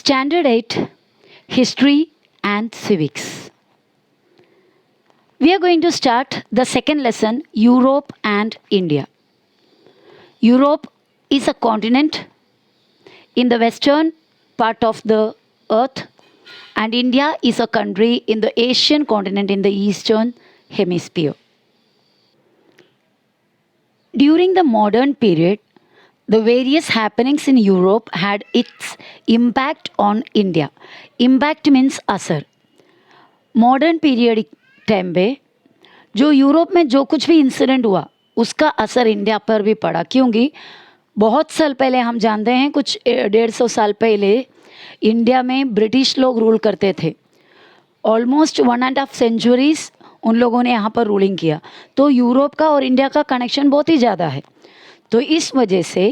Standard 8 History and Civics. We are going to start the second lesson, Europe and India. Europe is a continent in the western part of the earth, and India is a country in the Asian continent in the eastern hemisphere. During the modern period, the various happenings in Europe had its impact on India. Impact means असर. Modern period time पे जो Europe में जो कुछ भी incident हुआ उसका असर इंडिया पर भी पड़ा, क्योंकि बहुत साल पहले हम जानते हैं, कुछ 150 साल पहले इंडिया में ब्रिटिश लोग रूल करते थे. ऑलमोस्ट 1.5 सेंचुरीज उन लोगों ने यहाँ पर रूलिंग किया. तो यूरोप का और इंडिया का कनेक्शन बहुत ही ज़्यादा है. तो इस वजह से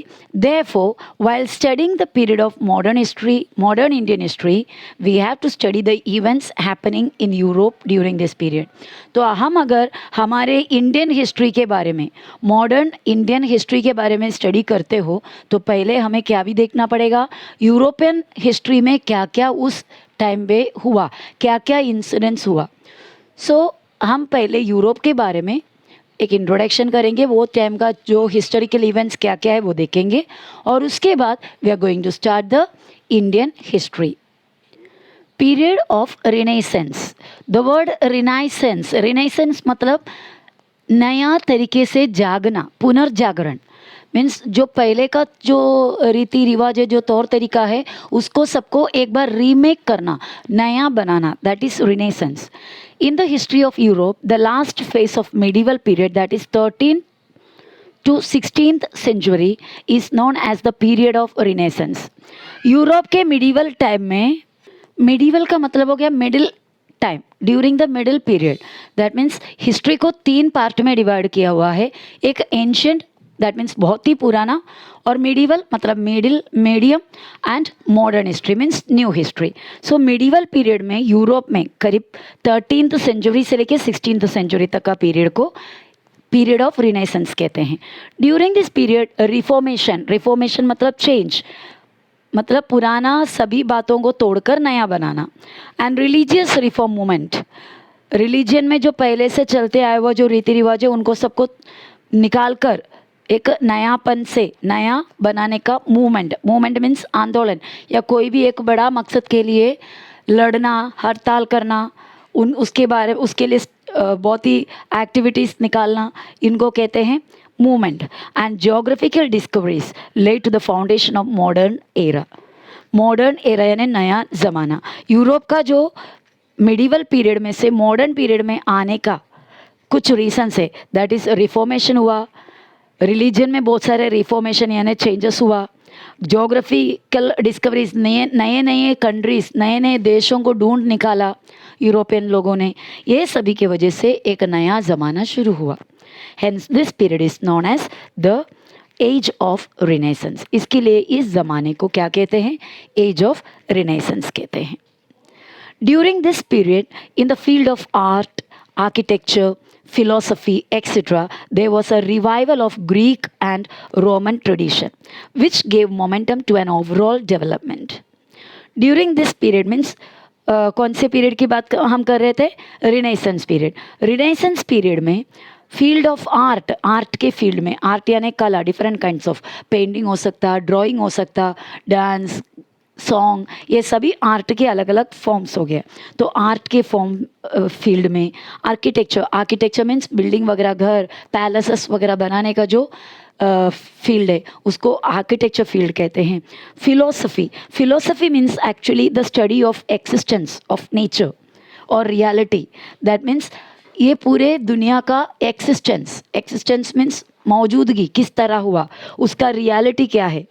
therefore while studying the period of modern history, modern Indian history, we have to study the events happening in Europe during this period. तो हम अगर हमारे इंडियन हिस्ट्री के बारे में, मॉडर्न इंडियन हिस्ट्री के बारे में स्टडी करते हो तो पहले हमें क्या भी देखना पड़ेगा, यूरोपियन हिस्ट्री में क्या क्या उस टाइम पे हुआ, क्या क्या इंसिडेंट्स हुआ. सो हम पहले यूरोप के बारे में एक इंट्रोडक्शन करेंगे, वो टाइम का जो हिस्टोरिकल इवेंट्स क्या क्या है वो देखेंगे, और उसके बाद we are going to start the Indian history. Period of renaissance. The word renaissance, renaissance मतलब नया तरीके से जागना, पुनर्जागरण. मीन्स जो पहले का जो रीति रिवाज है, जो तौर तरीका है, उसको सबको एक बार रीमेक करना, नया बनाना, that is renaissance. In the history of Europe, the last phase of medieval period, that is 13th to 16th century, is known as the period of Renaissance. Europe के मिडीवल टाइम में, medieval का मतलब हो गया middle time, during the middle period. That means history को 3 part में divide किया हुआ है. एक एंशियंट, दैट मीन्स बहुत ही पुराना, और मिडीवल मतलब middle, medium, and modern history means new history. So medieval period में यूरोप में करीब 13th सेंचुरी से लेकर 16th सेंचुरी तक का पीरियड को पीरियड ऑफ रिनेसेंस कहते हैं. During this period reformation, reformation मतलब चेंज, मतलब पुराना सभी बातों को तोड़कर नया बनाना, and religious reform movement. Religion में जो पहले से चलते आए हुआ जो रीति रिवाज है उनको सबको निकाल कर एक नयापन से नया बनाने का मूवमेंट. मूवमेंट मीन्स आंदोलन, या कोई भी एक बड़ा मकसद के लिए लड़ना, हड़ताल करना, उसके बारे उसके लिए बहुत ही एक्टिविटीज़ निकालना, इनको कहते हैं movement. And geographical discoveries led to the foundation of modern era. Modern era यानी नया ज़माना. यूरोप का जो मिडिवल पीरियड में से मॉडर्न पीरियड में आने का कुछ रीजन्स है, दैट इज़ रिफॉर्मेशन हुआ, रिलीजन में बहुत सारे रिफॉर्मेशन यानी चेंजेस हुआ, जोग्राफिकल डिस्कवरीज, नए नए कंट्रीज, नए नए देशों को ढूंढ निकाला यूरोपियन लोगों ने. ये सभी की वजह से एक नया ज़माना शुरू हुआ. Hence this period is known as the age of renaissance. इसके लिए इस ज़माने को क्या कहते हैं, एज ऑफ रिनेसेंस कहते हैं. During this period in the field of art, architecture, philosophy, etc., there was a revival of Greek and Roman tradition, which gave momentum to an overall development. During this period means कौन से period की बात हम कर रहे थे, renaissance period. Renaissance period में field of art, art के फील्ड में, आर्ट यानी कला, डिफरेंट काइंड्स ऑफ पेंटिंग हो सकता, ड्राइंग हो सकता, डांस, सॉन्ग, ये सभी आर्ट के अलग अलग फॉर्म्स हो गए. तो आर्ट के फॉर्म फील्ड में आर्किटेक्चर, आर्किटेक्चर मीन्स बिल्डिंग वगैरह, घर, पैलेसेस वगैरह बनाने का जो फील्ड है उसको आर्किटेक्चर फील्ड कहते हैं. Philosophy, philosophy means actually the study of existence of nature और रियलिटी. दैट मीन्स ये पूरे दुनिया का एक्सिस्टेंस, एक्सिस्टेंस मीन्स मौजूदगी किस तरह हुआ, उसका रियलिटी क्या है,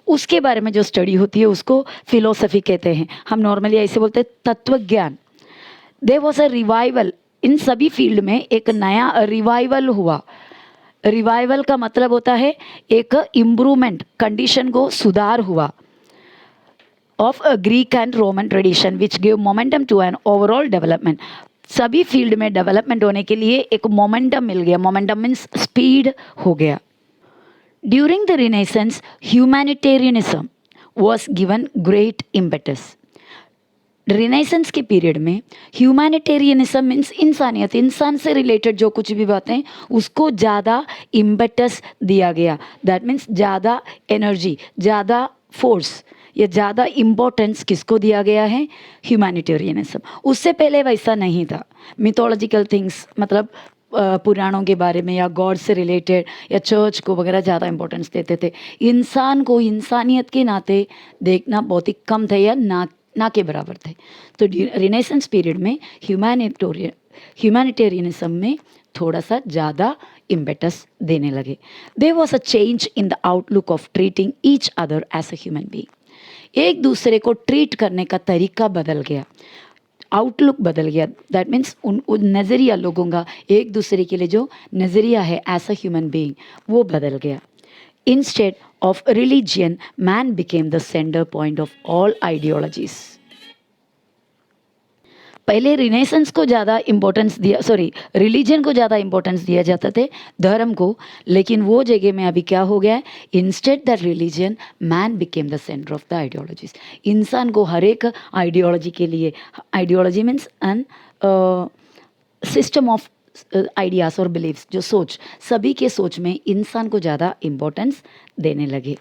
उसके बारे में जो स्टडी होती है उसको फिलोसफी कहते हैं. हम नॉर्मली ऐसे बोलते हैं तत्व ज्ञान. देयर वाज अ रिवाइवल, इन सभी फील्ड में एक नया रिवाइवल हुआ. रिवाइवल का मतलब होता है एक इम्प्रूवमेंट, कंडीशन को सुधार हुआ, of a Greek and Roman tradition which give momentum to an overall development. सभी फील्ड में डेवलपमेंट होने के लिए एक मोमेंटम मिल गया. मोमेंटम मीन्स स्पीड हो गया. During the Renaissance, humanitarianism was given great impetus. Renaissance के पीरियड में ह्यूमैनिटेरियनिज्म मीन्स इंसानियत, इंसान से रिलेटेड जो कुछ भी बातें हैं उसको ज़्यादा इम्पेटस दिया गया. दैट मीन्स ज़्यादा एनर्जी, ज़्यादा फोर्स या ज़्यादा इम्पोर्टेंस किसको दिया गया है? ह्यूमैनिटेरियनिज्म. उससे पहले वैसा नहीं था. मिथोलॉजिकल थिंग्स मतलब पुराणों के बारे में या गॉड से रिलेटेड या चर्च को वगैरह ज़्यादा इंपॉर्टेंस देते थे. इंसान को इंसानियत के नाते देखना बहुत ही कम थे या ना के बराबर थे. तो रिनेसेंस पीरियड में ह्यूमैनिटेरियनिज्म में थोड़ा सा ज़्यादा इम्पेटस देने लगे. There was a change in the outlook of treating each other as a human being. एक दूसरे को ट्रीट करने का तरीका बदल गया, आउटलुक बदल गया. दैट मीन्स उन नज़रिया, लोगों का एक दूसरे के लिए जो नज़रिया है एज अ ह्यूमन बीइंग वो बदल गया. Instead of religion, man became the center point of all ideologies. पहले रिनेसेंस को ज़्यादा इम्पोर्टेंस दिया, रिलीजन को ज़्यादा इम्पोर्टेंस दिया जाता थे, धर्म को. लेकिन वो जगह में अभी क्या हो गया है? Instead that religion, man became the centre of the ideologies. इंसान को हर एक आइडियोलॉजी के लिए, ideology means an system of ideas और बिलीव्स, जो सोच, सभी के सोच में इंसान को ज़्यादा इम्पोर्टेंस देने लगे.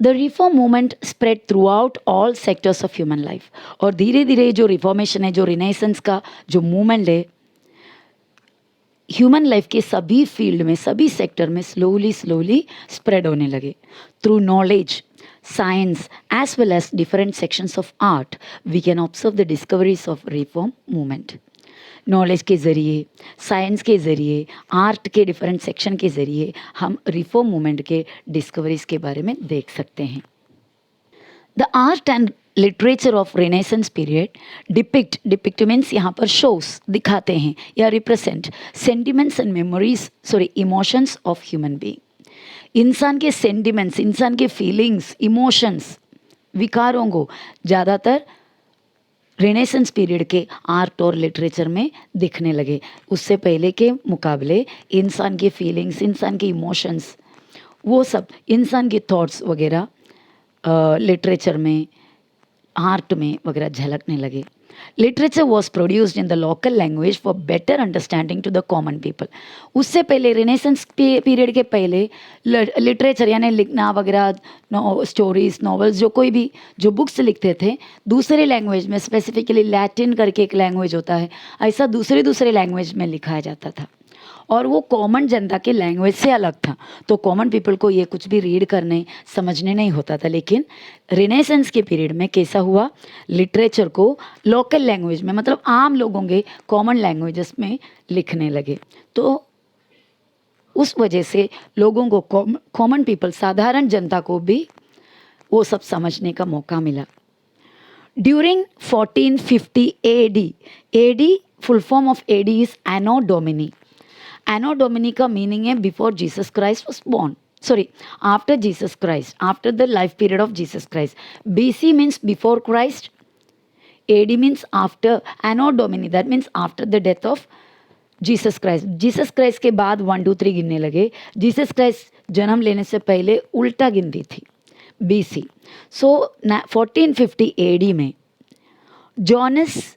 The reform movement spread through out all sectors of human life. और धीरे धीरे जो रिफॉर्मेशन है, जो रिनेसेंस का जो मूवमेंट है, ह्यूमन लाइफ के सभी फील्ड में, सभी सेक्टर में स्लोली स्प्रेड होने लगे. Through knowledge, science as well as different sections of art, we can observe the discoveries of reform movement. Knowledge के ज़रिए, साइंस के ज़रिए, आर्ट के डिफरेंट सेक्शन के ज़रिए हम रिफॉर्म मूवमेंट के डिस्कवरीज के बारे में देख सकते हैं. The art and literature of renaissance period depict means यहाँ पर शोज, दिखाते हैं या represent sentiments and memories, emotions of human being. इंसान के सेंटिमेंट्स, इंसान के फीलिंग्स, इमोशंस, विकारों को ज़्यादातर रेनेसेंस पीरियड के आर्ट और लिटरेचर में दिखने लगे. उससे पहले के मुकाबले इंसान के फीलिंग्स, इंसान के इमोशंस, वो सब इंसान के थॉट्स वगैरह लिटरेचर में, आर्ट में वगैरह झलकने लगे. Literature was produced in the local language for better understanding to the common people. उससे पहले रेनेसेंस पीरियड के पहले लिटरेचर यानी लिखना वगैरह, स्टोरीज, नॉवेल्स, जो कोई भी जो बुक्स लिखते थे दूसरे लैंग्वेज में, स्पेसिफिकली लैटिन करके एक लैंग्वेज होता है, ऐसा दूसरे लैंग्वेज में लिखाया जाता था. और वो कॉमन जनता के लैंग्वेज से अलग था, तो कॉमन पीपल को ये कुछ भी रीड करने समझने नहीं होता था. लेकिन रिनेसेंस के पीरियड में कैसा हुआ? लिटरेचर को लोकल लैंग्वेज में, मतलब आम लोगों के कॉमन लैंग्वेजेस में लिखने लगे. तो उस वजह से लोगों को, कॉमन पीपल, साधारण जनता को भी वो सब समझने का मौका मिला. During 1450 AD, full form of AD is anno domini. Anno domini का मीनिंग है before Jesus Christ was born, after Jesus Christ, after the life period of Jesus Christ. BC means before Christ, AD means after, anno domini that means after the death of Jesus Christ. Jesus Christ के बाद 1 2 3 गिनने लगे. Jesus Christ जन्म लेने से पहले उल्टा गिनती थी, BC. सो 1450 AD में जॉनस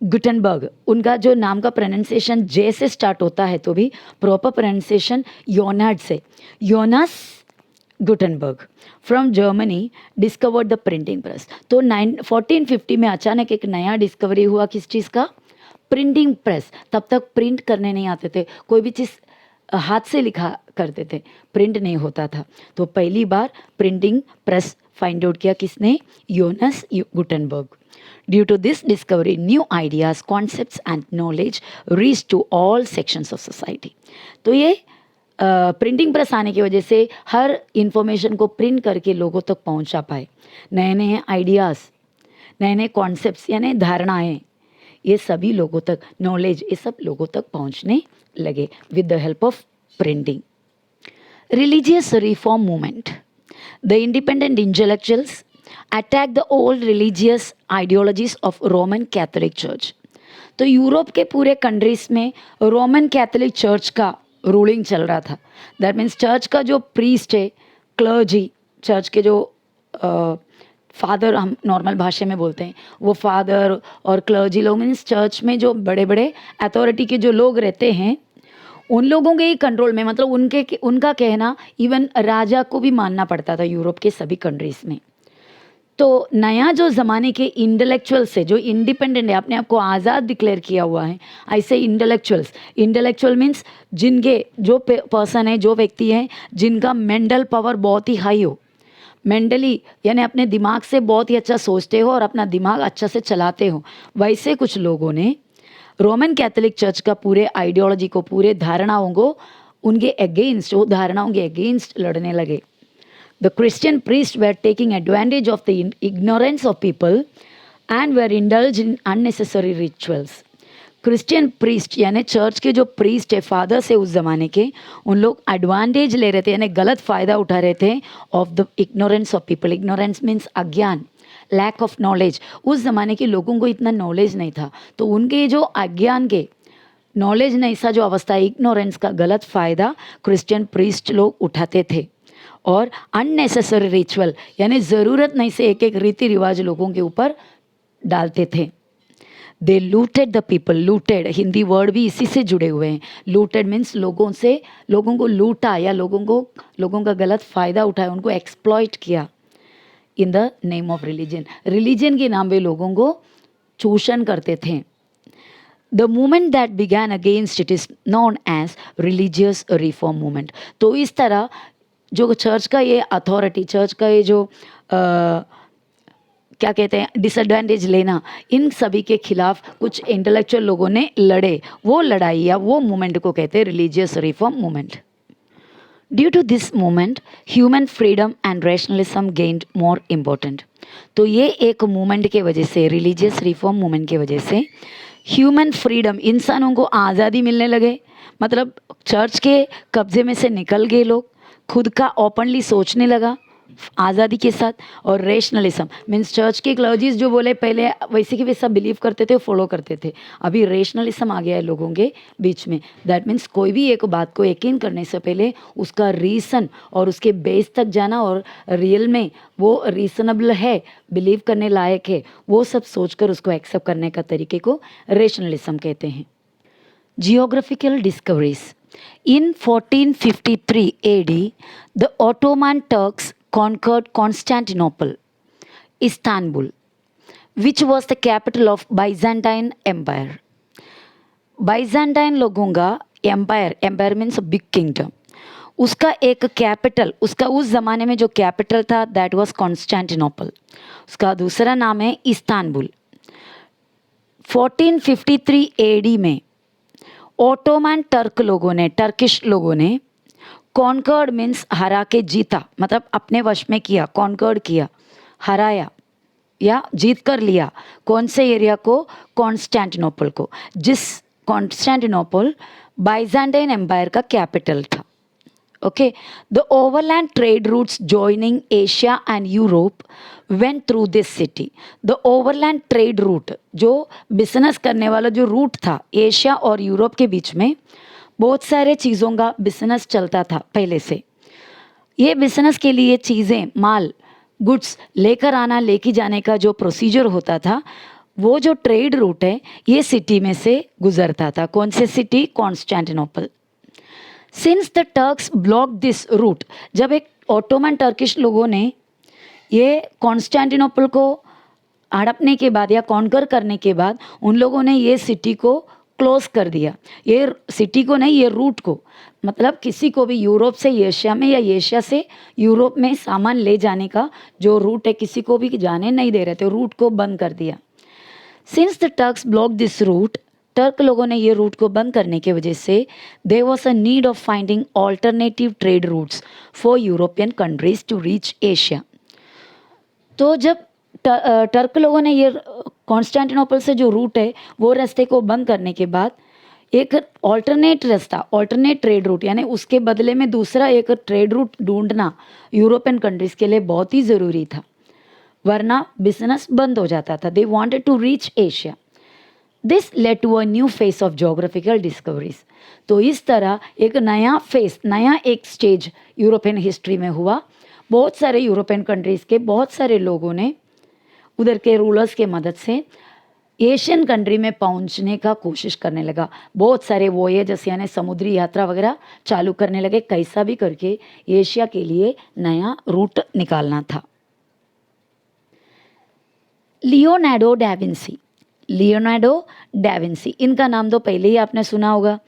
गुटनबर्ग, उनका जो नाम का प्रोनाउंसिएशन जे से स्टार्ट होता है, तो भी प्रॉपर प्रोनाउंसिएशन योनाड से, Johannes Gutenberg from Germany discovered the printing press. तो 1450 में अचानक एक नया डिस्कवरी हुआ, किस चीज़ का? Printing press. तब तक प्रिंट करने नहीं आते थे, कोई भी चीज़ हाथ से लिखा करते थे, प्रिंट नहीं होता था. तो पहली बार प्रिंटिंग प्रेस फाइंड आउट किया किसने? योनास Gutenberg. Due to this discovery, new ideas, concepts and knowledge reached to all sections of society. तो ये प्रिंटिंग प्रेस आने की वजह से हर इंफॉर्मेशन को प्रिंट करके लोगों तक पहुंचा पाए. नए नए आइडियाज़, नए नए कॉन्सेप्ट्स यानी धारणाएं, ये सभी लोगों तक, नॉलेज, ये सब लोगों तक पहुंचने लगे with the help of printing. Religious reform movement. The independent intellectuals attack the old religious ideologies of Roman Catholic church. तो यूरोप के पूरे कंट्रीज में रोमन कैथोलिक चर्च का रूलिंग चल रहा था. दैट मीन्स चर्च का जो प्रीस्ट है, क्लर्जी, चर्च के जो फादर हम नॉर्मल भाषा में बोलते हैं, वो फादर और क्लर्जी लोग मीन्स चर्च में जो बड़े बड़े अथॉरिटी के जो लोग रहते हैं उन लोगों के ही कंट्रोल में, मतलब उनका कहना इवन राजा को भी मानना पड़ता था यूरोप के सभी कंट्रीज़ में। तो नया जो ज़माने के इंटेलेक्चुअल से जो इंडिपेंडेंट है, अपने आप को आज़ाद डिक्लेयर किया हुआ है, ऐसे इंटेलेक्चुअल मीन्स जिनके जो पर्सन है, जो व्यक्ति हैं जिनका मेंटल पावर बहुत ही हाई हो, मेंटली यानी अपने दिमाग से बहुत ही अच्छा सोचते हो और अपना दिमाग अच्छा से चलाते हो, वैसे कुछ लोगों ने रोमन कैथोलिक चर्च का पूरे आइडियोलॉजी को, पूरे धारणाओं को उनके अगेंस्ट, वो धारणाओं के अगेंस्ट लड़ने लगे। The Christian priests were taking advantage of the ignorance of people and were indulged in unnecessary rituals. Christian priest यानी चर्च के जो प्रीस्ट है, फादर्स है उस ज़माने के, उन लोग एडवांटेज ले रहे थे यानी गलत फ़ायदा उठा रहे थे of the ignorance of people. Ignorance means अज्ञान, लैक ऑफ नॉलेज। उस ज़माने के लोगों को इतना नॉलेज नहीं था, तो उनके जो अज्ञान के, नॉलेज नहीं सा जो अवस्था है, इग्नोरेंस का गलत फ़ायदा क्रिश्चियन प्रीस्ट लोग उठाते थे। और अननेसेसरी रिचुअल यानी ज़रूरत नहीं से एक एक रीति रिवाज लोगों के ऊपर डालते थे। They looted the people, looted Hindi word भी इसी से जुड़े हुए हैं। लूटेड मीन्स लोगों को लूटा या लोगों का गलत फ़ायदा उठाया, उनको एक्सप्लॉइट किया in the name of religion के नाम पे लोगों को चूषण करते थे। The movement that began against it is known as religious reform movement. तो इस तरह जो चर्च का ये अथॉरिटी, चर्च का ये जो क्या कहते हैं डिसएडवांटेज लेना, इन सभी के खिलाफ कुछ इंटेलेक्चुअल लोगों ने लड़े, वो लड़ाई या वो मूवमेंट को कहते हैं religious reform movement. Due to this movement human freedom and rationalism gained more important. तो ये एक मूवमेंट के वजह से, रिलीजियस रिफॉर्म मूवमेंट के वजह से ह्यूमन फ्रीडम, इंसानों को आज़ादी मिलने लगे, मतलब चर्च के कब्जे में से निकल गए लोग, खुद का ओपनली सोचने लगा आज़ादी के साथ। और रेशनलिज्म मीन्स चर्च के क्लर्जीज जो बोले पहले वैसे कि वैसा बिलीव करते थे, फॉलो करते थे, अभी रेशनलिज्म आ गया है लोगों के बीच में। दैट मीन्स कोई भी एक बात को यकीन करने से पहले उसका रीज़न और उसके बेस तक जाना, और रियल में वो रीजनेबल है, बिलीव करने लायक है, वो सब सोचकर उसको एक्सेप्ट करने का तरीके को रेशनलिज्म कहते हैं। Geographical discoveries. In 1453 AD, the Ottoman Turks conquered Constantinople, Istanbul, which was the capital of Byzantine Empire. Byzantine लोगों का एम्पायर मीन्स बिग किंगडम, उसका एक कैपिटल, उसका उस ज़माने में जो कैपिटल था दैट वाज कॉन्स्टेंटिनोपल, उसका दूसरा नाम है इस्तानबुल। 1453 AD में ओटोमन टर्किश लोगों ने कॉन्कर्ड मीन्स हरा के जीता, मतलब अपने वश में किया, कॉन्कर्ड किया, हराया या जीत कर लिया। कौन से एरिया को? कॉन्स्टेंटिनोपल को, जिस कॉन्स्टेंटिनोपल बाइजेंटाइन एम्पायर का कैपिटल था। Okay, the overland trade routes joining Asia and Europe went through this city. The overland trade route, जो बिजनेस करने वाला जो रूट था एशिया और यूरोप के बीच में, बहुत सारे चीज़ों का बिजनेस चलता था पहले से। ये बिजनेस के लिए चीज़ें, माल, गुड्स लेकर आना, लेके जाने का जो प्रोसीजर होता था, वो जो ट्रेड रूट है ये सिटी में से गुजरता था। कौन से city? Constantinople. Since the Turks block this route, जब एक ऑटोमन टर्किश लोगों ने ये कॉन्स्टेंटिनोपल को हड़पने के बाद या कॉन्कर करने के बाद उन लोगों ने ये सिटी को क्लोज कर दिया। ये सिटी को नहीं, ये रूट को, मतलब किसी को भी यूरोप से एशिया में या एशिया से यूरोप में सामान ले जाने का जो रूट है, किसी को भी जाने नहीं दे रहे थे, रूट को बंद कर दिया। Since the Turks block this route, Turk लोगों ने ये रूट को बंद करने की वजह से there was a need of finding alternative trade routes for European countries to reach Asia. तो जब टर्क लोगों ने ये कॉन्स्टेंटिनोपल से जो रूट है वो रास्ते को बंद करने के बाद एक ऑल्टरनेट रास्ता, ऑल्टरनेट ट्रेड रूट, यानी उसके बदले में दूसरा एक ट्रेड रूट ढूंढना यूरोपियन कंट्रीज़ के लिए बहुत ही ज़रूरी था, वरना बिजनेस बंद हो जाता था। They wanted to reach Asia. This led to a new phase of geographical discoveries. तो इस तरह एक नया फेस, नया एक स्टेज यूरोपियन हिस्ट्री में हुआ, बहुत सारे यूरोपियन कंट्रीज़ के बहुत सारे लोगों ने उधर के रूलर्स के मदद से एशियन कंट्री में पहुंचने का कोशिश करने लगा। बहुत सारे वोयेजेस यानी समुद्री यात्रा वगैरह चालू करने लगे, कैसा भी करके एशिया के लिए नया रूट निकालना था। Leonardo da Vinci, Leonardo da Vinci, इनका नाम तो पहले ही आपने सुना होगा।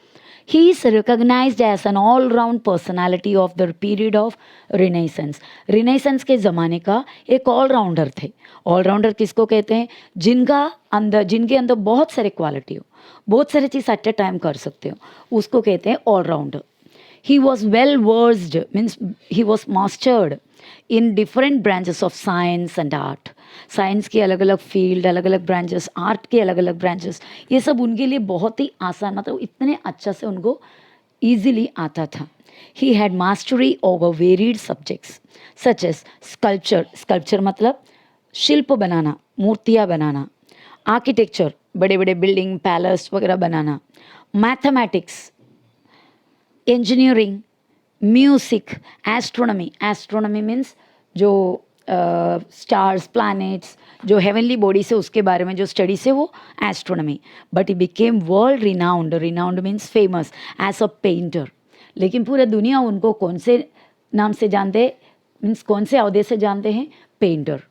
He is recognized as an all-round personality of the period of Renaissance. Renaissance के ज़माने का एक ऑलराउंडर थे। ऑलराउंडर किसको कहते हैं? जिनके अंदर बहुत सारे क्वालिटी हो, बहुत सारे चीज़ एट ए टाइम कर सकते हो, उसको कहते हैं allrounder. He was well versed, means he was mastered in different branches of science and art. Science के अलग अलग फील्ड, अलग अलग ब्रांचेस, आर्ट के अलग अलग ब्रांचेस, ये सब उनके लिए बहुत ही आसान, मतलब इतने अच्छा से उनको ईजिली आता था। He had mastery over varied subjects such as sculpture, sculpture मतलब शिल्प बनाना, मूर्तियाँ बनाना, आर्किटेक्चर, बड़े बड़े बिल्डिंग पैलेस वगैरह बनाना, mathematics, engineering, music, astronomy, astronomy means जो स्टार्स, प्लैनेट्स, जो हेवनली बॉडी से उसके बारे में जो स्टडी से वो astronomy. But he became world renowned, renowned means famous as a painter. लेकिन पूरा दुनिया उनको कौन से नाम से जानते हैं, मीन्स कौन से अहदे से जानते हैं? Painter.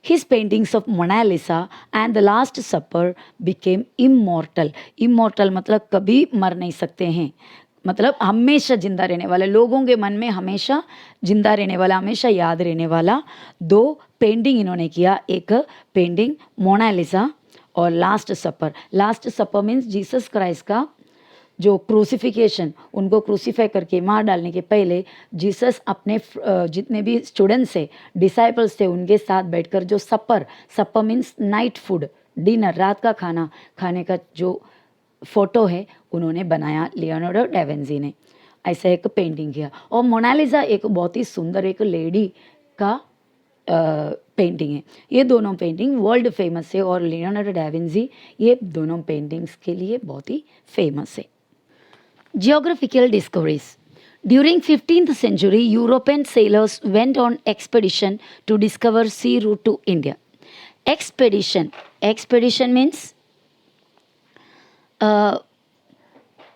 His paintings of Mona Lisa and The Last Supper became immortal. Immortal मतलब कभी मर नहीं सकते हैं, मतलब हमेशा जिंदा रहने वाला, लोगों के मन में हमेशा जिंदा रहने वाला, हमेशा याद रहने वाला दो पेंटिंग इन्होंने किया। एक पेंटिंग मोनालिसा और लास्ट सपर। लास्ट सपर मीन्स जीसस क्राइस्ट का जो क्रूसिफिकेशन, उनको क्रूसीफाई करके मार डालने के पहले जीसस अपने जितने भी स्टूडेंट्स थे, डिसाइपल्स थे, उनके साथ बैठकर जो सपर, सपर मीन्स नाइट फूड, डिनर, रात का खाना खाने का जो फोटो है उन्होंने बनाया, लियोनार्डो डा विंसी ने। ऐसा एक पेंटिंग किया। और मोनालिसा एक बहुत ही सुंदर एक लेडी का पेंटिंग है। ये दोनों पेंटिंग वर्ल्ड फेमस है और लियोनार्डो डा विंसी ये दोनों पेंटिंग्स के लिए बहुत ही फेमस है। Geographical discoveries. During 15th century, European sailors went on expedition to discover sea route to India. Expedition. Expedition means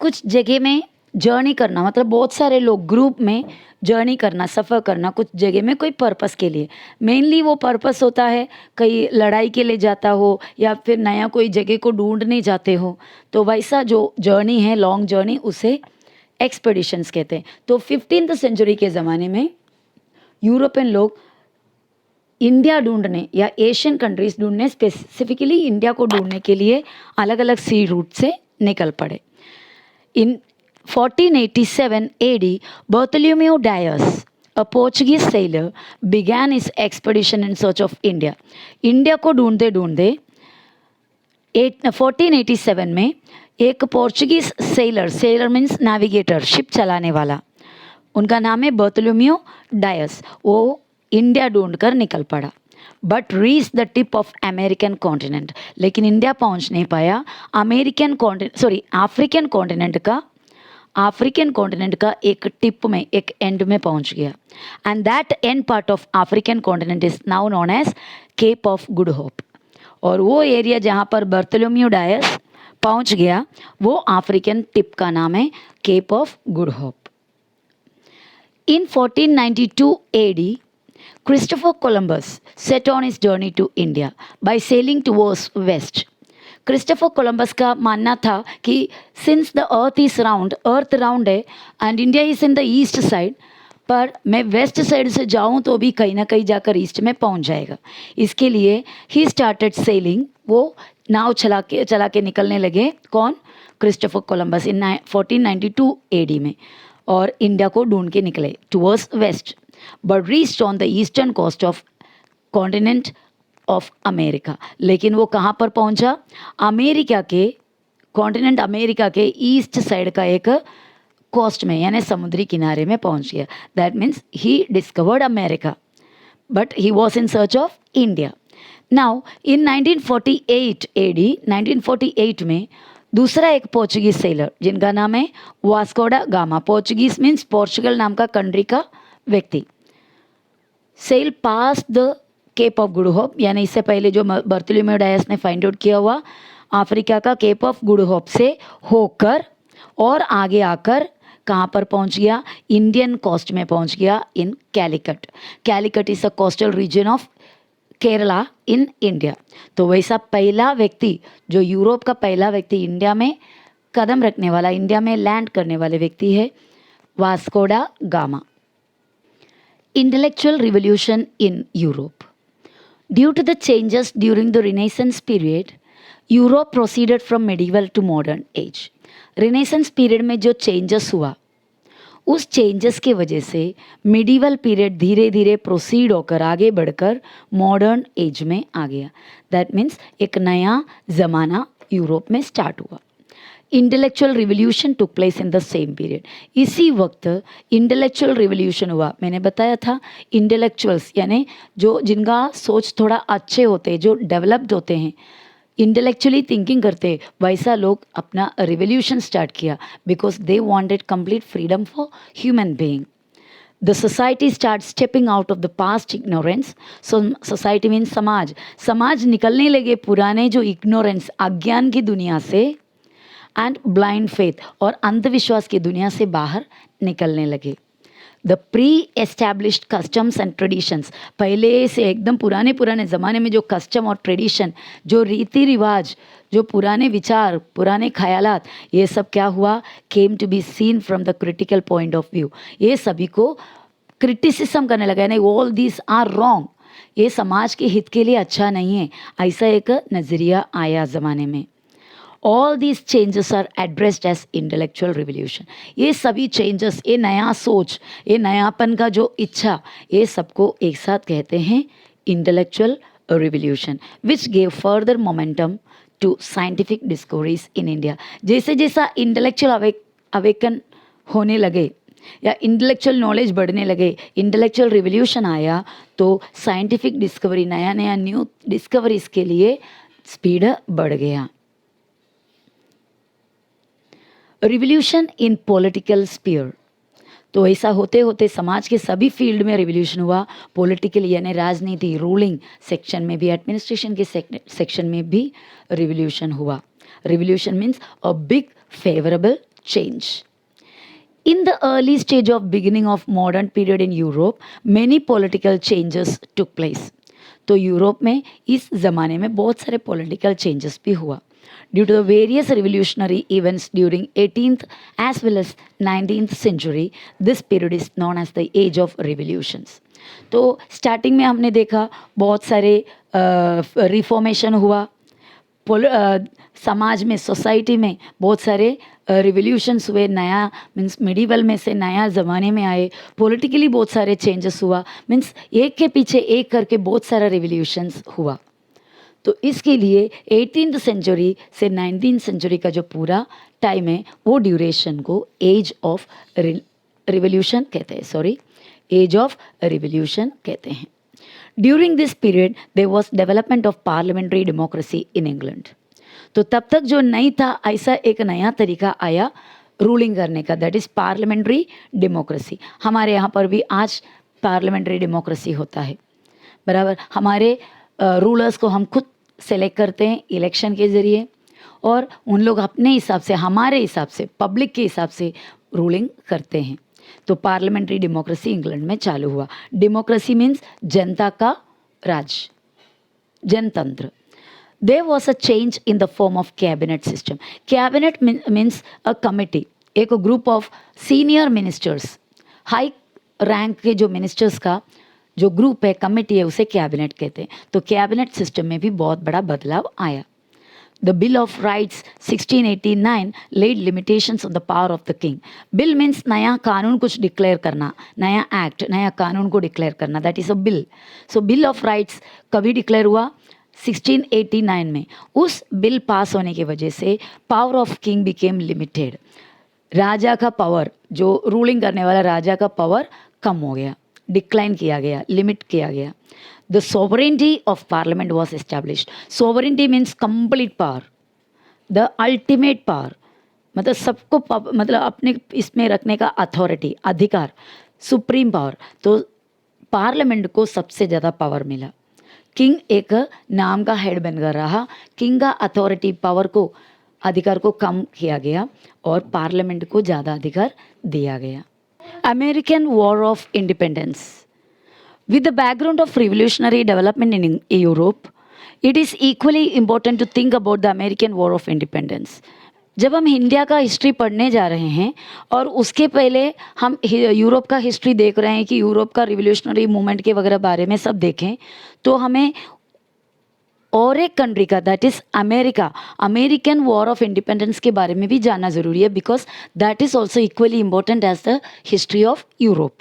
कुछ जगह में जर्नी करना, मतलब बहुत सारे लोग ग्रुप में जर्नी करना, सफ़र करना कुछ जगह में कोई पर्पस के लिए। मेनली वो पर्पस होता है कहीं लड़ाई के लिए जाता हो या फिर नया कोई जगह को ढूंढने जाते हो, तो वैसा जो जर्नी है, लॉन्ग जर्नी, उसे एक्सपेडिशंस कहते हैं। तो 15th सेंचुरी के ज़माने में यूरोपियन लोग इंडिया ढूंढने या एशियन कंट्रीज़ ढूंढने, स्पेसिफिकली इंडिया को ढूंढने के लिए अलग अलग सी रूट से निकल पड़े। इन 1487 AD, Bartholomew Dias, a Portuguese sailor, began his expedition in search of India. India को ढूंढते ढूंढते 1487 में एक Portuguese seller, seller means navigator, ship चलाने वाला, उनका नाम है बर्थोलोम्यू डायस, वो इंडिया ढूंढकर निकल पड़ा। But reach the tip of American continent, लेकिन इंडिया पहुंच नहीं पाया। अफ्रीकन कॉन्टिनेंट का एक टिप में, एक एंड में पहुंच गया। And that end part of African continent is now known as Cape of Good Hope. और वो एरिया जहाँ पर बर्थोलोम्यू डायस पहुंच गया, वो अफ्रीकन टिप का नाम है Cape of Good Hope. In 1492 AD, Christopher Columbus set on his journey to India by sailing towards west. Christopher Columbus का मानना था कि since the earth is round, earth round है and India is in the east side, पर मैं west side से जाऊं तो भी कहीं ना कहीं जाकर ईस्ट में पहुंच जाएगा। इसके लिए ही स्टार्टेड सेलिंग, वो नाव चला के निकलने लगे। कौन? क्रिस्टोफर कोलंबस इन 1492 AD में, और इंडिया को ढूंढ के निकले towards west, but reached on the eastern coast of continent of America. लेकिन वो कहाँ पर पहुंचा? अमेरिका के कॉन्टिनेंट, अमेरिका के ईस्ट साइड का एक कोस्ट में, यानी समुद्री किनारे में पहुंच गया। That means he discovered America, but he was in search of India. Now in 1948 AD, 1948 में दूसरा एक पोर्चुगीज सेलर जिनका नाम है वास्को डा गामा, पोर्चुगीज मीन्स पोर्चुगल नाम का कंट्री का व्यक्ति, sail pass the Cape of Good Hope, यानी इससे पहले जो बर्तुलोमेव डायस ने फाइंड आउट किया हुआ अफ्रीका का केप ऑफ गुड होप से होकर और आगे आकर कहाँ पर पहुँच गया, इंडियन कोस्ट में पहुँच गया, in Calicut. Calicut is a coastal region of Kerala in India. तो वैसा पहला व्यक्ति, जो यूरोप का पहला व्यक्ति इंडिया में कदम रखने वाला, इंडिया में लैंड करने वाले व्यक्ति है वास्को डा gamma. Intellectual revolution in Europe. Due to the changes during the Renaissance period, Europe proceeded from medieval to modern age. Renaissance period में जो changes हुआ, उस changes की वजह से medieval period धीरे धीरे proceed होकर आगे बढ़कर modern age में आ गया। That means एक नया ज़माना यूरोप में स्टार्ट हुआ। Intellectual revolution took place in the same period. इसी वक्त इंटेलेक्चुअल रिवोल्यूशन हुआ। मैंने बताया था इंटेलेक्चुअल्स यानी जो जिनका सोच थोड़ा अच्छे होते हैं, जो डेवलप्ड होते हैं, इंटेलेक्चुअली थिंकिंग करते, वैसा लोग अपना रिवोल्यूशन स्टार्ट किया because they wanted complete freedom for human being. The society starts stepping out of the past ignorance. So society means समाज। समाज निकलने लगे पुराने जो इग्नोरेंस, अज्ञान की दुनिया से, एंड ब्लाइंड फेथ और अंधविश्वास की दुनिया से बाहर निकलने लगे। The pre established customs and traditions, पहले से एकदम पुराने पुराने ज़माने में जो कस्टम और ट्रेडिशन, जो रीति रिवाज, जो पुराने विचार, पुराने ख्यालात, ये सब क्या हुआ, came to be seen from the critical point of view. ये सभी को क्रिटिसिज्म करने लगा, नहीं ऑल दिस आर रॉन्ग, ये समाज के हित के लिए अच्छा नहीं है, ऐसा एक नज़रिया आया ज़माने में। All these changes are addressed as intellectual revolution. ये सभी changes, ये नया सोच, ये नयापन का जो इच्छा, ये सबको एक साथ कहते हैं intellectual revolution, which gave further momentum to scientific discoveries in India. जैसे जैसा intellectual awaken होने लगे या इंटेलेक्चुअल नॉलेज बढ़ने लगे, इंटेलेक्चुअल रिवोल्यूशन आया, तो साइंटिफिक डिस्कवरी, नया नया न्यू डिस्कवरीज के लिए स्पीड बढ़ गया। रिवोल्यूशन इन पॉलिटिकल स्पीयर, तो ऐसा होते होते समाज के सभी फील्ड में रिवोल्यूशन हुआ। पॉलिटिकल यानी राजनीति, रूलिंग सेक्शन में भी, एडमिनिस्ट्रेशन के सेक्शन में भी रिवोल्यूशन हुआ। Revolution means a big favourable change. In the early stage of beginning of modern period in Europe, many political changes took place. तो यूरोप में इस ज़माने में बहुत सारे political changes भी हुआ। Due to the various revolutionary events during 18th as well as 19th century, this period is known as the age of revolutions. तो स्टार्टिंग में हमने देखा बहुत सारे रिफॉर्मेशन हुआ, समाज में, सोसाइटी में बहुत सारे रिवोल्यूशंस हुए, नया मीन्स मिडिवल में से नया ज़माने में आए, पॉलिटिकली बहुत सारे चेंजेस हुआ, मीन्स एक के पीछे एक करके बहुत सारा रिवोल्यूशंस हुआ। तो इसके लिए 18th सेंचुरी से 19th सेंचुरी का जो पूरा टाइम है वो ड्यूरेशन को एज ऑफ रिवोल्यूशन कहते हैं, सॉरी एज ऑफ रिवोल्यूशन कहते हैं। During this period there was development of parliamentary democracy in England. तो तब तक जो नहीं था ऐसा एक नया तरीका आया रूलिंग करने का, दैट इज़ पार्लियामेंट्री डेमोक्रेसी। हमारे यहाँ पर भी आज पार्लियामेंट्री डेमोक्रेसी होता है, बराबर। हमारे रूलर्स को हम खुद सेलेक्ट करते हैं इलेक्शन के ज़रिए, और उन लोग अपने हिसाब से, हमारे हिसाब से, पब्लिक के हिसाब से रूलिंग करते हैं। तो पार्लियामेंट्री डेमोक्रेसी इंग्लैंड में चालू हुआ। डेमोक्रेसी मीन्स जनता का राज, जनतंत्र। There was a change in the form of cabinet system. Cabinet means a committee, एक group of senior ministers, high rank के जो मिनिस्टर्स का जो ग्रुप है, कमिटी है, उसे कैबिनेट कहते हैं। तो कैबिनेट सिस्टम में भी बहुत बड़ा बदलाव आया। The bill of rights 1689 laid limitations on the power of the king. Bill means नया कानून कुछ डिक्लेयर करना, नया एक्ट, नया कानून को डिक्लेयर करना, that is a bill. So bill of rights कभी डिक्लेयर हुआ 1689 में। उस बिल पास होने की वजह से power of king became limited. राजा का पावर, जो रूलिंग करने वाला राजा का पावर कम हो गया, डिक्लाइन किया गया, लिमिट किया गया। The sovereignty of parliament was established. Sovereignty means complete power, the ultimate power, मतलब सबको मतलब अपने इसमें रखने का अथॉरिटी, अधिकार, सुप्रीम पावर। तो पार्लियामेंट को सबसे ज़्यादा पावर मिला। किंग एक नाम का हेड बनकर रहा, किंग का अथॉरिटी पावर को अधिकार को कम किया गया और पार्लियामेंट को ज़्यादा अधिकार दिया गया। American war of independence. With the background of revolutionary development in Europe, it is equally important to think about the American War of Independence. जब हम इंडिया का हिस्ट्री पढ़ने जा रहे हैं और उसके पहले हम यूरोप का हिस्ट्री देख रहे हैं कि यूरोप का रिवोल्यूशनरी मूवमेंट के वगैरह बारे में सब देखें, तो हमें और एक कंट्री का, that is America, American war of independence के बारे में भी जानना ज़रूरी है, because that is also equally important as the history of Europe.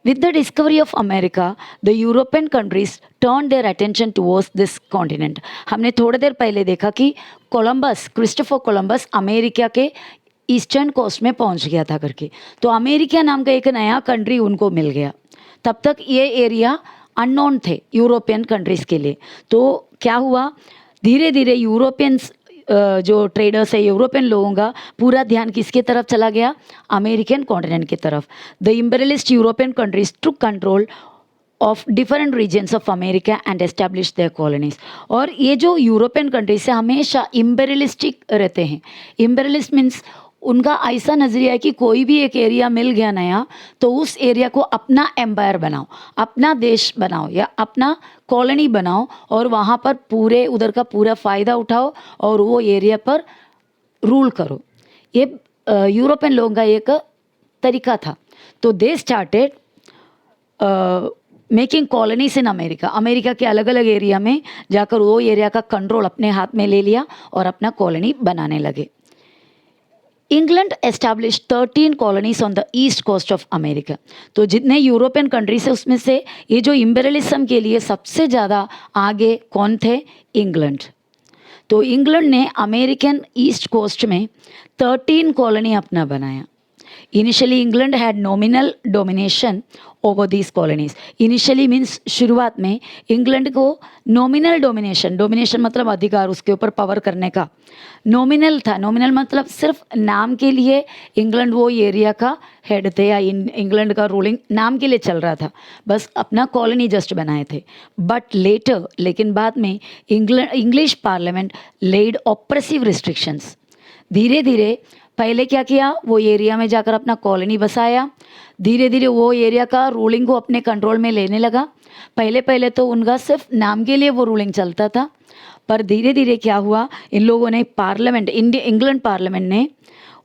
With the discovery of America, the European countries turned their attention towards this continent. हमने थोड़ी देर पहले देखा कि क्रिस्टोफर कोलंबस अमेरिका के ईस्टर्न कोस्ट में पहुंच गया था करके, तो अमेरिका नाम का एक नया कंट्री उनको मिल गया. तब तक ये एरिया अननोन थे यूरोपियन कंट्रीज़ के लिए. तो क्या हुआ, धीरे धीरे यूरोपियंस जो ट्रेडर्स है, यूरोपियन लोगों का पूरा ध्यान किसके तरफ चला गया, अमेरिकन कॉन्टिनेंट की तरफ. The imperialist European countries took control of different regions of America and establish their colonies. और ये जो यूरोपियन कंट्रीज है हमेशा इम्पेरियलिस्टिक रहते हैं. इम्पेरियलिस्ट मीन्स उनका ऐसा नज़रिया है कि कोई भी एक एरिया मिल गया नया तो उस एरिया को अपना एम्पायर बनाओ, अपना देश बनाओ या अपना कॉलोनी बनाओ और वहाँ पर पूरे उधर का पूरा फ़ायदा उठाओ और वो एरिया पर रूल करो. ये यूरोपियन लोगों का एक तरीका था. तो they started making colonies in America. America के अलग अलग एरिया में जाकर वो एरिया का कंट्रोल अपने हाथ में ले लिया और अपना कॉलोनी बनाने लगे. England establish 13 colonies on the east coast of America. तो जितने यूरोपियन कंट्रीज है उसमें से ये जो इम्पेरियलिज्म के लिए सबसे ज़्यादा आगे कौन थे, इंग्लैंड. तो इंग्लैंड ने अमेरिकन ईस्ट कोस्ट में 13 कॉलोनी अपना बनाया. Initially England had nominal domination over these colonies. Initially means शुरुआत में इंग्लैंड को नॉमिनल डोमिनेशन मतलब अधिकार, उसके ऊपर पावर करने का नॉमिनल था. नॉमिनल मतलब सिर्फ नाम के लिए इंग्लैंड वो एरिया का हेड थे या इंग्लैंड का रूलिंग नाम के लिए चल रहा था, बस अपना कॉलोनी जस्ट बनाए थे. बट लेटर, लेकिन बाद में English parliament laid oppressive restrictions. धीरे धीरे पहले क्या किया, वो एरिया में जाकर अपना कॉलोनी बसाया. धीरे धीरे वो एरिया का रूलिंग को अपने कंट्रोल में लेने लगा. पहले पहले तो उनका सिर्फ नाम के लिए वो रूलिंग चलता था, पर धीरे धीरे क्या हुआ, इन लोगों ने पार्लियामेंट, इंग्लैंड पार्लियामेंट ने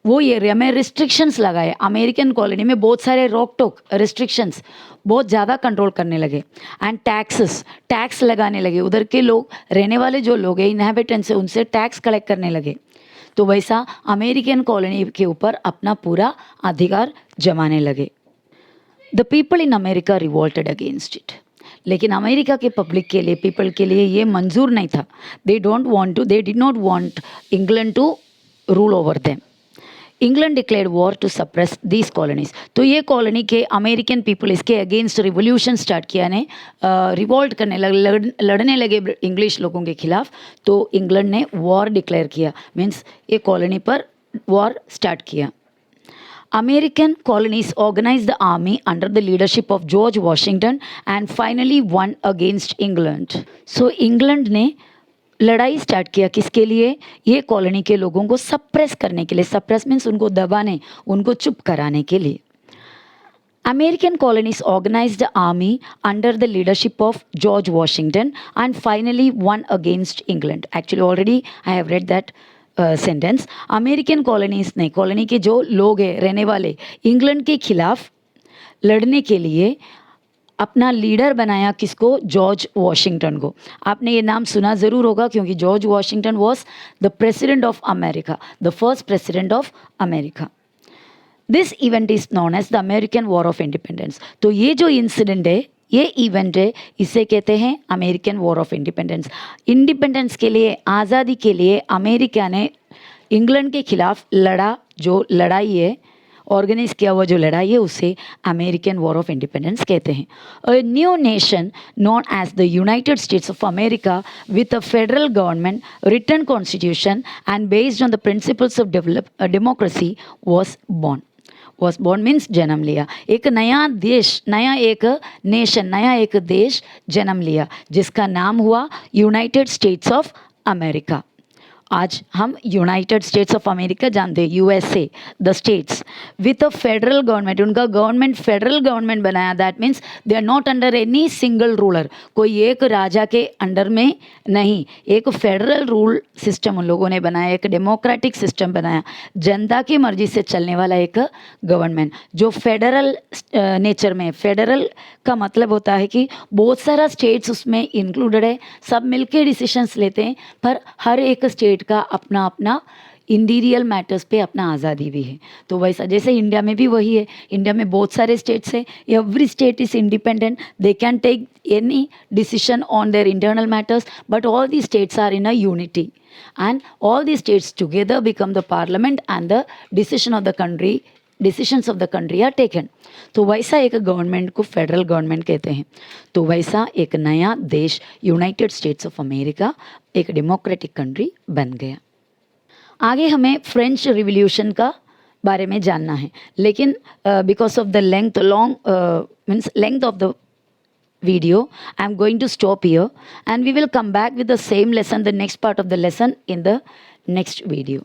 वो एरिया में रिस्ट्रिक्शंस लगाए. अमेरिकन कॉलोनी में बहुत सारे रोक टोक रिस्ट्रिक्शंस बहुत ज़्यादा कंट्रोल करने लगे. एंड टैक्स लगाने लगे. उधर के लोग, रहने वाले जो लोग हैं, इनहैबिटेंट्स, उनसे टैक्स कलेक्ट करने लगे. तो वैसा अमेरिकन कॉलोनी के ऊपर अपना पूरा अधिकार जमाने लगे. The people in America revolted against it. लेकिन अमेरिका के पब्लिक के लिए, पीपल के लिए ये मंजूर नहीं था. They did not want England to rule over them. England declared war to suppress these colonies. तो ये कॉलोनी के अमेरिकन पीपल इसके अगेंस्ट रिवोल्यूशन स्टार्ट किया ने, रिवोल्ट करने लगे, लड़ने लगे इंग्लिश लोगों के खिलाफ. तो इंग्लैंड ने वॉर डिक्लेयर किया, मीन्स ये कॉलोनी पर वॉर स्टार्ट किया. American colonies organized the army under the leadership of George Washington and finally won against England. So England ने लड़ाई स्टार्ट किया किसके लिए, ये कॉलोनी के लोगों को सप्रेस करने के लिए. सप्रेस मीन्स उनको दबाने, उनको चुप कराने के लिए. American colonies organized the army under the leadership of George Washington and finally won against England. Actually already I have read that sentence. American colonies ने, कॉलोनी के जो लोग हैं रहने वाले, इंग्लैंड के खिलाफ लड़ने के लिए अपना लीडर बनाया किसको, जॉर्ज वॉशिंगटन को. आपने ये नाम सुना ज़रूर होगा क्योंकि George Washington was the president of America, the first president of America. This event is known as the American war of independence. तो ये जो इंसिडेंट है, ये इवेंट है, इसे कहते हैं American war of independence. Independence के लिए, आज़ादी के लिए अमेरिका ने इंग्लैंड के खिलाफ लड़ा. जो लड़ाई है, ऑर्गेनाइज किया हुआ जो लड़ाई है, उसे अमेरिकन वॉर ऑफ इंडिपेंडेंस कहते हैं. A new nation known as the United States of America with a federal government, written constitution and based on the principles of democracy was born. Was born means जन्म लिया, एक नया देश, नया एक nation, नया एक देश जन्म लिया जिसका नाम हुआ यूनाइटेड स्टेट्स ऑफ अमेरिका। आज हम यूनाइटेड स्टेट्स ऑफ अमेरिका जानते हैं, USA, the states with a federal government. उनका गवर्नमेंट फेडरल गवर्नमेंट बनाया, that means they are not under any single ruler, कोई एक राजा के अंडर में नहीं, एक फेडरल रूल सिस्टम उन लोगों ने बनाया, एक डेमोक्रेटिक सिस्टम बनाया, जनता की मर्जी से चलने वाला एक गवर्नमेंट जो फेडरल नेचर में। फेडरल का मतलब होता है कि बहुत सारा स्टेट्स उसमें इंक्लूडेड है, सब मिलके डिसीशंस लेते हैं, पर हर एक स्टेट का अपना अपना इंटीरियर मैटर्स पे अपना आज़ादी भी है। तो वैसा जैसे इंडिया में भी वही है, इंडिया में बहुत सारे स्टेट्स हैं, every state is independent, they can take any decision on their internal matters, but all the states are in a unity and all these states together become the parliament and the decisions of the country are taken। तो वैसा एक government को federal government कहते हैं। तो वैसा एक नया देश यूनाइटेड स्टेट्स ऑफ अमेरिका एक डेमोक्रेटिक कंट्री बन गया। आगे हमें फ्रेंच रिवॉल्यूशन का बारे में जानना है, लेकिन because of the length of the video, I am going to stop here and we will come back with the same lesson, the next part of the lesson in the next video.